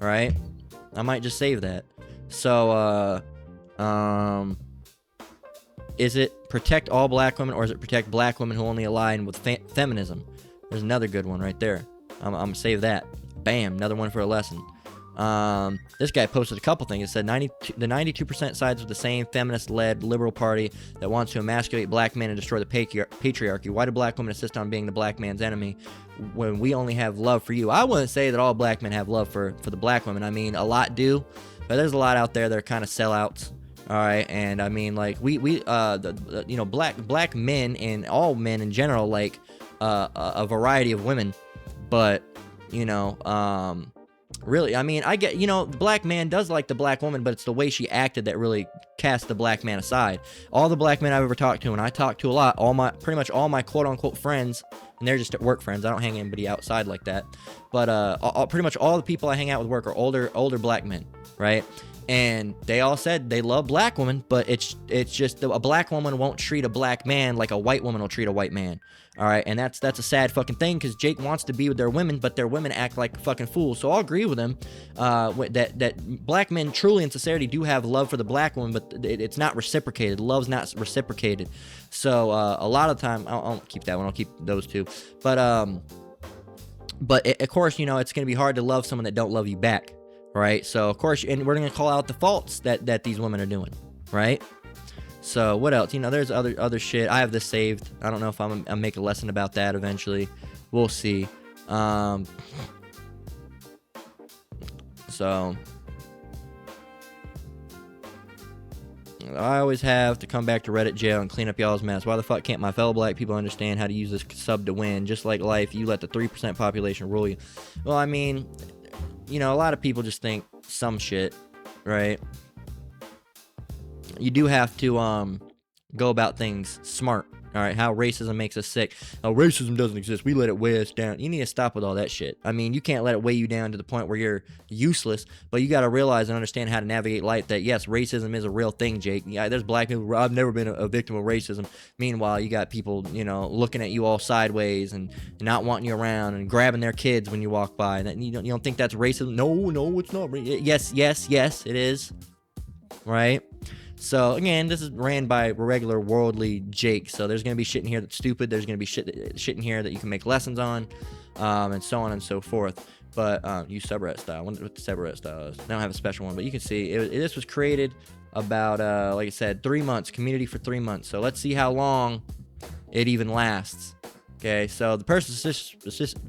All right? I might just save that. So, is it protect all black women, or is it protect black women who only align with feminism? There's another good one right there. I'm gonna save that. Bam, another one for a lesson. This guy posted a couple things. It said the 92% sides with the same feminist-led liberal party that wants to emasculate black men and destroy the patriarchy. Why do black women insist on being the black man's enemy when we only have love for you? I wouldn't say that all black men have love for the black women. I mean, a lot do. But there's a lot out there that are kind of sellouts, all right. And I mean, like you know, black men and all men in general like a variety of women, but you know, really, I mean, I get, you know, the black man does like the black woman, but it's the way she acted that really cast the black man aside. All the black men I've ever talked to, and I talk to a lot, pretty much all my quote unquote friends, and they're just work friends. I don't hang anybody outside like that, but pretty much all the people I hang out with work are older black men. Right? And they all said they love black women, but it's just a black woman won't treat a black man like a white woman will treat a white man. All right, and that's a sad fucking thing, because Jake wants to be with their women, but their women act like fucking fools. So I'll agree with him that black men truly in sincerity do have love for the black woman, but it's not reciprocated. Love's not reciprocated. So a lot of the time, I'll keep that one. I'll keep those two. But of course, you know, it's gonna be hard to love someone that don't love you back. Right, so of course, and we're gonna call out the faults that these women are doing, right? So what else? You know, there's other shit. I have this saved. I don't know if I'm make a lesson about that eventually. We'll see. So I always have to come back to Reddit jail and clean up y'all's mess. Why the fuck can't my fellow black people understand how to use this sub to win? Just like life, you let the 3% population rule you. Well, I mean, you know, a lot of people just think some shit, right? You do have to go about things smart, all right? How racism makes us sick. Oh, racism doesn't exist. We let it weigh us down. You need to stop with all that shit. I mean, you can't let it weigh you down to the point where you're useless, but you got to realize and understand how to navigate life that, yes, racism is a real thing, Jake. Yeah, there's black people. I've never been a victim of racism. Meanwhile, you got people, you know, looking at you all sideways and not wanting you around and grabbing their kids when you walk by. And you don't think that's racism? No, it's not. Yes, it is. Right? So, again, this is ran by regular worldly Jake. So, there's going to be shit in here that's stupid. There's going to be shit in here that you can make lessons on, and so on and so forth. But use subreddit style. I wonder what the subreddit style is. I don't have a special one, but you can see this was created like I said, 3 months, community for 3 months. So let's see how long it even lasts. Okay, so the person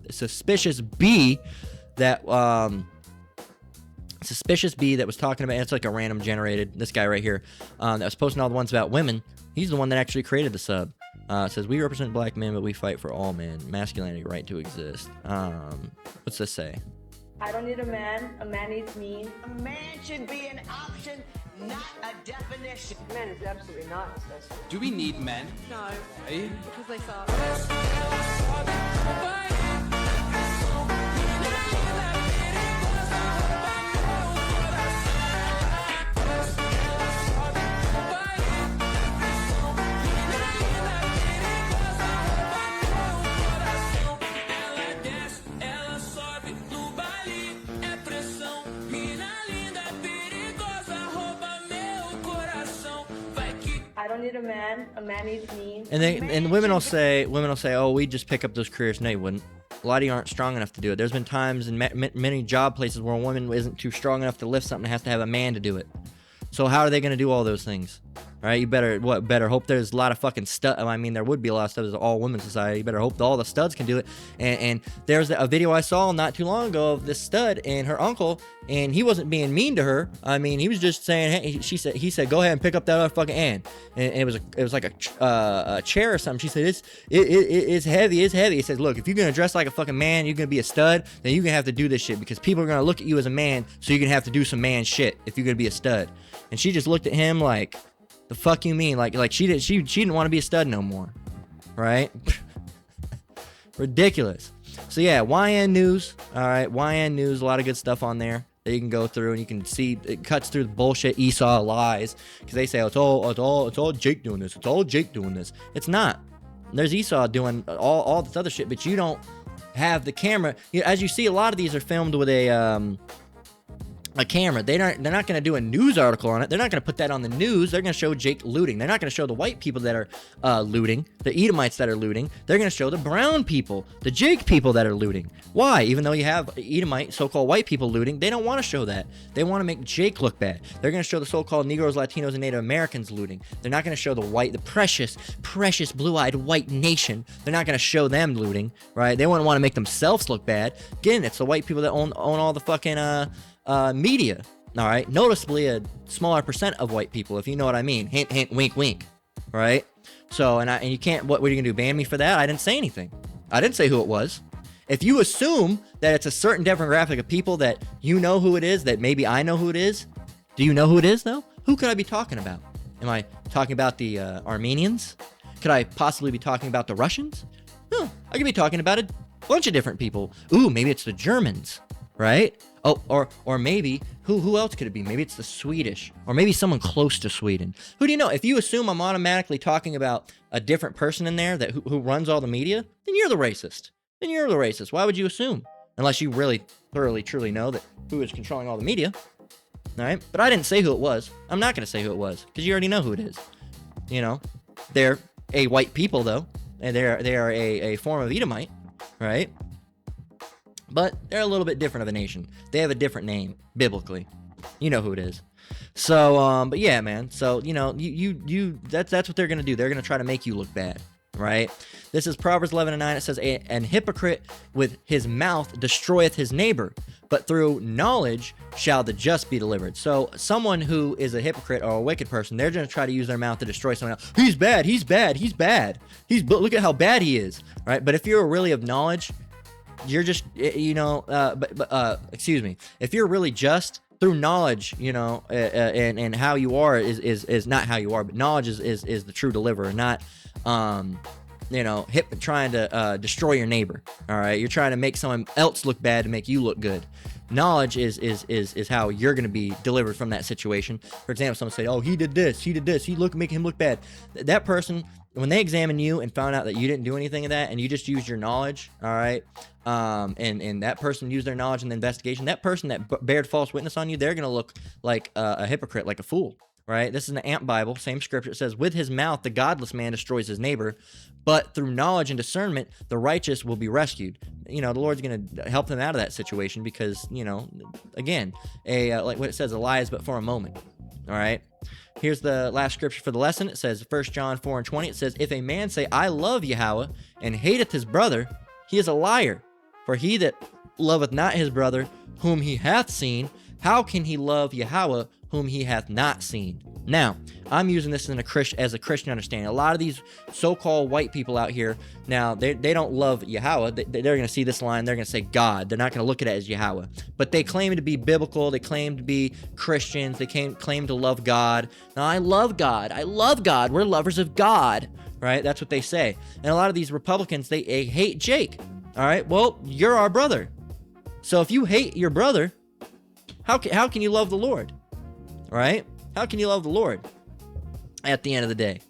suspicious B that was talking about, it's like a random generated, this guy right here, that was posting all the ones about women. He's the one that actually created the sub. It says, we represent black men, but we fight for all men. Masculinity, right to exist. What's this say? I don't need a man. A man needs me. A man should be an option, not a definition. Man is absolutely not necessary. Do we need men? No, Right? because they suck. I don't need a man. A man needs me. And women will say, oh, we just pick up those careers. No, you wouldn't. A lot of you aren't strong enough to do it. There's been times in many job places where a woman isn't too strong enough to lift something and has to have a man to do it. So how are they going to do all those things? All right, you better hope there's a lot of fucking studs. I mean, there would be a lot of studs. It's an all-women society. You better hope that all the studs can do it. And there's a video I saw not too long ago of this stud and her uncle, and he wasn't being mean to her. I mean, he was just saying, hey, he said, go ahead and pick up that other fucking and it was like a chair or something. She said, it's heavy, it's heavy. He says, look, if you're gonna dress like a fucking man, you're gonna be a stud, then you're gonna have to do this shit because people are gonna look at you as a man, so you're gonna have to do some man shit if you're gonna be a stud. And she just looked at him like, the fuck you mean? Like she didn't want to be a stud no more, right? Ridiculous. So yeah, YN News. All right, YN News. A lot of good stuff on there that you can go through, and you can see it cuts through the bullshit Esau lies because they say, oh, it's all Jake doing this. It's all Jake doing this. It's not. There's Esau doing all this other shit, but you don't have the camera. As you see, a lot of these are filmed with a camera. They're not going to do a news article on it. They're not going to put that on the news. They're going to show Jake looting. They're not going to show the white people that are looting, the Edomites that are looting. They're going to show the brown people, the Jake people that are looting. Why? Even though you have Edomite, so-called white people looting, they don't want to show that. They want to make Jake look bad. They're going to show the so-called Negroes, Latinos, and Native Americans looting. They're not going to show the precious blue-eyed white nation. They're not going to show them looting, right? They wouldn't want to make themselves look bad. Again, it's the white people that own all the fucking media. All right, noticeably a smaller percent of white people, if you know what I mean. Hint, hint, wink, wink. Right? So, and you can't. What are you gonna do? Ban me for that? I didn't say anything. I didn't say who it was. If you assume that it's a certain demographic of people that you know who it is, that maybe I know who it is, do you know who it is though? Who could I be talking about? Am I talking about the Armenians? Could I possibly be talking about the Russians? No, I could be talking about a bunch of different people. Ooh, maybe it's the Germans, right? Oh, or maybe, who else could it be? Maybe it's the Swedish, or maybe someone close to Sweden. Who do you know? If you assume I'm automatically talking about a different person in there that who runs all the media, then you're the racist. Then you're the racist. Why would you assume? Unless you really, thoroughly, truly know that who is controlling all the media. All right? But I didn't say who it was. I'm not going to say who it was, because you already know who it is. You know? They're a white people, though. And they are a form of Edomite, right? But they're a little bit different of a nation. They have a different name, biblically. You know who it is. So, but yeah, man. So, you know, that's what they're going to do. They're going to try to make you look bad, right? This is Proverbs 11:9. It says, an hypocrite with his mouth destroyeth his neighbor, but through knowledge shall the just be delivered. So someone who is a hypocrite or a wicked person, they're going to try to use their mouth to destroy someone else. He's bad. He's bad. He's bad. Look at how bad he is, right? But if you're really of knowledge, you're just, you know, excuse me. If you're really just through knowledge, you know, and how you are is not how you are, but knowledge is the true deliverer, not, you know, trying to destroy your neighbor. All right, you're trying to make someone else look bad to make you look good. Knowledge is how you're going to be delivered from that situation. For example, someone say, "Oh, he did this, make him look bad." That person, when they examine you and found out that you didn't do anything of that, and you just used your knowledge, all right, and that person used their knowledge in the investigation, that person that bared false witness on you, they're going to look like a hypocrite, like a fool, right? This is in the Amp Bible, same scripture. It says, with his mouth the godless man destroys his neighbor, but through knowledge and discernment the righteous will be rescued. You know, the Lord's going to help them out of that situation because, you know, again, like what it says, a lie is but for a moment. All right. Here's the last scripture for the lesson. It says 1 John 4:20. It says, if a man say, I love Yahweh, and hateth his brother, he is a liar. For he that loveth not his brother, whom he hath seen, how can he love Yahweh, whom he hath not seen? Now, I'm using this as a Christian understanding. A lot of these so-called white people out here, now, they don't love Yahweh. They're going to see this line. They're going to say God. They're not going to look at it as Yahweh. But they claim to be biblical. They claim to be Christians. They claim to love God. Now, I love God. I love God. We're lovers of God, right? That's what they say. And a lot of these Republicans, they hate Jake, all right? Well, you're our brother. So if you hate your brother, how can you love the Lord, all right? How can you love the Lord at the end of the day?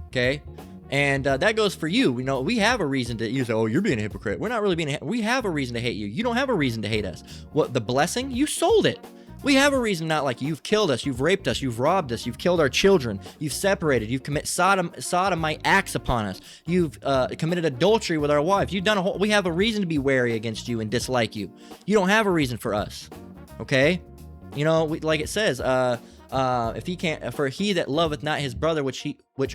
Okay? And that goes for you. You know, we have a reason to, you say, oh, you're being a hypocrite. We're not really being we have a reason to hate you. You don't have a reason to hate us. What, the blessing? You sold it. We have a reason not like you've killed us, you've raped us, you've robbed us, you've killed our children, you've separated, you've committed sodomite acts upon us, you've committed adultery with our wives. You've done we have a reason to be wary against you and dislike you. You don't have a reason for us. Okay? You know, like it says, if he can't, for he that loveth not his brother,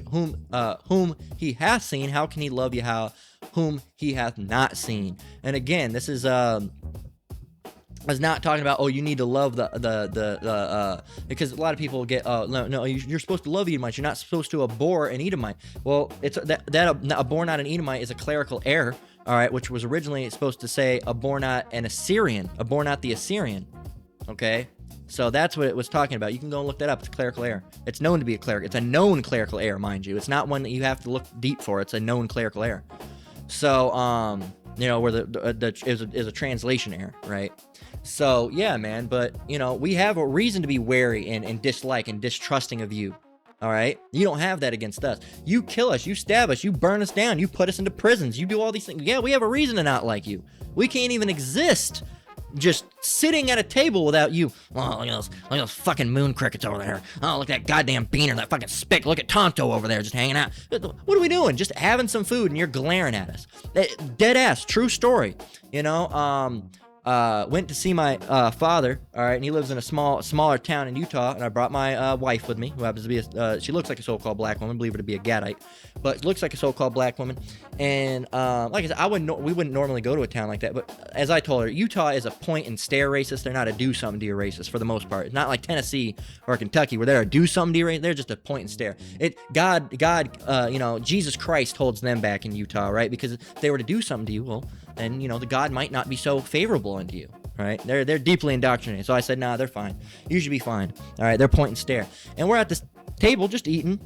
whom he hath seen, how can he love Yahweh, whom he hath not seen? And again, this is not talking about, oh, you need to love because a lot of people get, no, you're supposed to love Edomites. You're not supposed to abhor an Edomite. Well, it's that abhor not an Edomite is a clerical error, all right, which was originally supposed to say abhor not an Assyrian, abhor not the Assyrian, okay? So that's what it was talking about. You can go and look that up. It's a clerical error. It's known to be a clerical. It's a known clerical error, mind you. It's not one that you have to look deep for. It's a known clerical error. So, you know, where is a translation error, right? So, yeah, man. But, you know, we have a reason to be wary and dislike and distrusting of you. All right? You don't have that against us. You kill us. You stab us. You burn us down. You put us into prisons. You do all these things. Yeah, we have a reason to not like you. We can't even exist just sitting at a table without you. Oh, look at those fucking moon crickets over there. Oh, look at that goddamn beaner, that fucking spick. Look at Tonto over there just hanging out. What are we doing? Just having some food and you're glaring at us. Dead ass, true story. You know, went to see my father, all right, and he lives in a smaller town in Utah, and I brought my wife with me, who happens to be she looks like a so-called black woman, believe her to be a Gadite, but looks like a so-called black woman. And like I said, we wouldn't normally go to a town like that, but as I told her, Utah is a point and stare racist. They're not a do something to you racist for the most part. It's not like Tennessee or Kentucky where they're a do something to you racist. They're just a point and stare. God, you know, Jesus Christ holds them back in Utah, right? Because if they were to do something to you, well, then, you know, the God might not be so favorable unto you, right? They're deeply indoctrinated. So I said, nah, they're fine. You should be fine. All right, they're point and stare. And we're at this table just eating.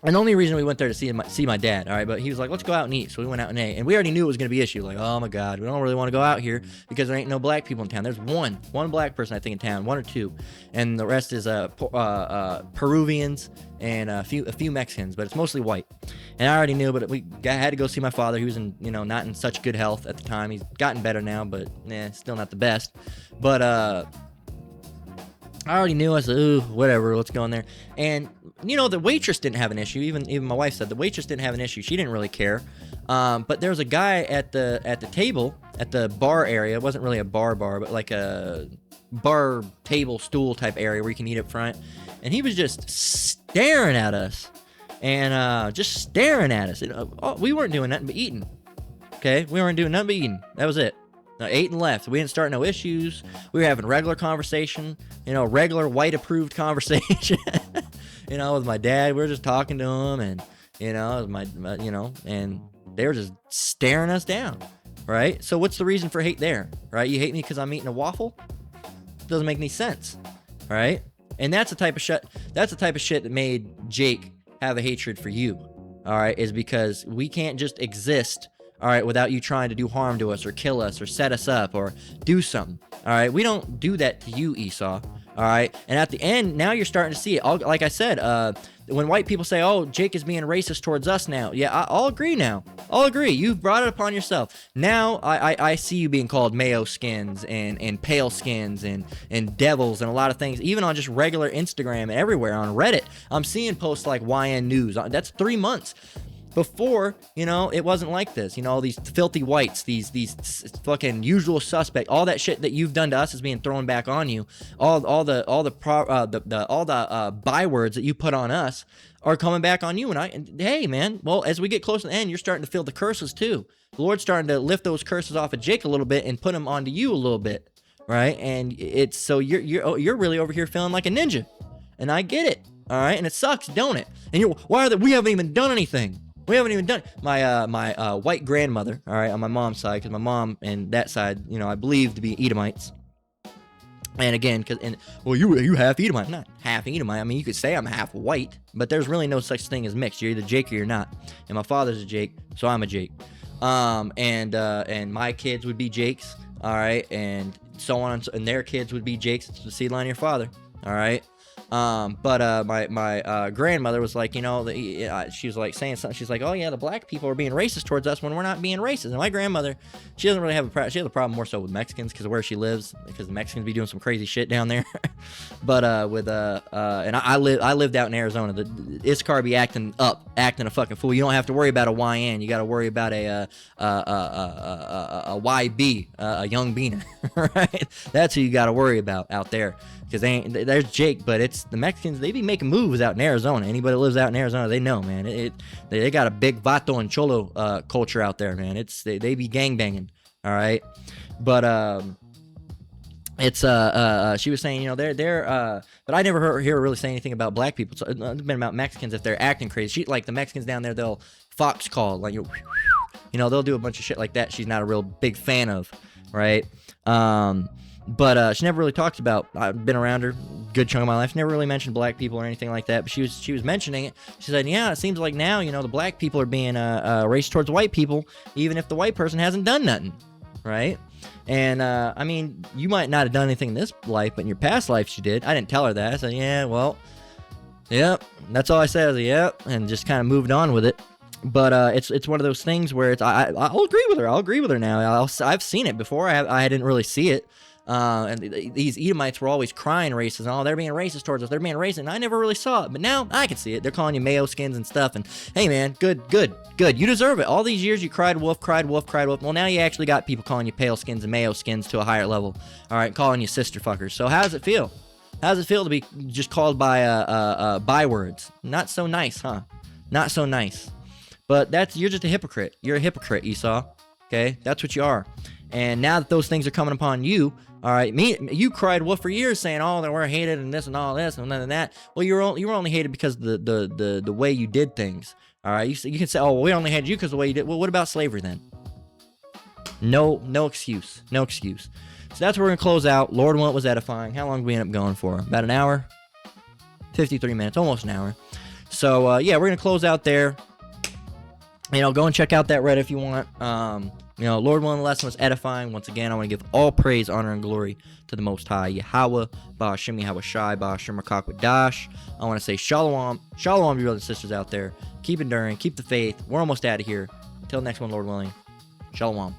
And the only reason we went there to see my dad, all right, but he was like, let's go out and eat. So we went out and ate. And we already knew it was going to be an issue. Like, oh my God, we don't really want to go out here because there ain't no black people in town. There's one black person, I think, in town, one or two. And the rest is Peruvians and a few Mexicans, but it's mostly white. And I already knew, but I had to go see my father. He was not in such good health at the time. He's gotten better now, but still not the best. But I already knew. I said, ooh, whatever, let's go in there. And you know, the waitress didn't have an issue. Even my wife said the waitress didn't have an issue. She didn't really care. But there was a guy at the table at the bar area. It wasn't really a bar, but like a bar table stool type area where you can eat up front. And he was just staring at us, and just staring at us. We weren't doing nothing but eating. Okay, we weren't doing nothing but eating. That was it. No, ate and left. We didn't start no issues. We were having regular conversation. You know, regular white approved conversation. You know, with my dad, we were just talking to him, and you know, and they were just staring us down, right? So what's the reason for hate there, right? You hate me because I'm eating a waffle? Doesn't make any sense, right? And that's the type of shit. That's the type of shit that made Jake have a hatred for you, all right? Is because we can't just exist, all right, without you trying to do harm to us or kill us or set us up or do something, all right? We don't do that to you, Esau. All right, and at the end, now you're starting to see it. Like I said, when white people say, "Oh, Jake is being racist towards us now," yeah, I'll agree now. I'll agree. You've brought it upon yourself. Now I see you being called Mayo skins and pale skins and devils and a lot of things, even on just regular Instagram and everywhere on Reddit. I'm seeing posts like YN News. That's 3 months. Before, you know, it wasn't like this. You know, these filthy whites, these fucking usual suspect, all that shit that you've done to us is being thrown back on you. All the bywords that you put on us are coming back on you. And hey, man, well, as we get close to the end, you're starting to feel the curses too. The Lord's starting to lift those curses off of Jake a little bit and put them onto you a little bit, right? And it's so you're really over here feeling like a ninja, and I get it, all right? And it sucks, don't it? And we haven't even done anything. We haven't even done it. My white grandmother, all right, on my mom's side, because my mom and that side, you know, I believe to be Edomites. And again, you half Edomite. I'm not half Edomite. I mean, you could say I'm half white, but there's really no such thing as mixed. You're either Jake or you're not. And my father's a Jake, so I'm a Jake. And my kids would be Jakes, all right, and so on, and their kids would be Jakes. It's the seed line of your father, all right. But my grandmother was like, you know, she was like saying something. She's like, oh yeah, the black people are being racist towards us when we're not being racist. And my grandmother, she doesn't really have she has a problem more so with Mexicans because of where she lives, because the Mexicans be doing some crazy shit down there. But and I lived out in Arizona. The Iscar be acting a fucking fool. You don't have to worry about a YN. You got to worry about a YB, a young beaner, right? That's who you got to worry about out there. Because there's Jake, but it's the Mexicans. They be making moves out in Arizona. Anybody that lives out in Arizona, they know, man. They got a big vato and cholo culture out there, man. They be gangbanging, all right. But she was saying, you know, they're but I never hear her really say anything about black people. So it's been about Mexicans if they're acting crazy. Like the Mexicans down there, they'll fox call, like you know, they'll do a bunch of shit like that. She's not a real big fan of, right? But she never really talks about. I've been around her a good chunk of my life. She never really mentioned black people or anything like that. But she was mentioning it. She said, "Yeah, it seems like now, you know, the black people are being racist towards white people, even if the white person hasn't done nothing, right?" And I mean, you might not have done anything in this life, but in your past lives you did. I didn't tell her that. I said, "Yeah, well, yep." That's all I said. I said, "Yep," and just kind of moved on with it. But it's one of those things where I'll agree with her. I'll agree with her now. I've seen it before. I didn't really see it. And these Edomites were always crying racist, and they're being racist towards us. They're being racist, and I never really saw it. But now I can see it. They're calling you mayo skins and stuff. And hey, man, good. You deserve it. All these years you cried wolf. Well, now you actually got people calling you pale skins and mayo skins to a higher level. All right, calling you sister fuckers. So how does it feel? How does it feel to be just called by bywords? Not so nice, huh? Not so nice. But you're just a hypocrite. You're a hypocrite, Esau. Okay, that's what you are. And now that those things are coming upon you, all right, you cried wolf for years saying, oh, that we're hated and this and all this and none of that. Well, you were only hated because of the way you did things. All right, you can say, oh, well, we only hated you because of the way you did. Well, what about slavery then? No excuse. No excuse. So that's where we're going to close out. Lord willing, it was edifying. How long did we end up going for? About an hour? 53 minutes, almost an hour. So, yeah, we're going to close out there. You know, go and check out that Reddit if you want. You know, Lord willing, the lesson was edifying. Once again, I want to give all praise, honor, and glory to the Most High, Yahweh, Ba'ashem Yahweh Shai, Ba'ashem Rakak Dash. I want to say shalom, shalom, your brothers and sisters out there. Keep enduring, keep the faith. We're almost out of here. Until next one, Lord willing. Shalom.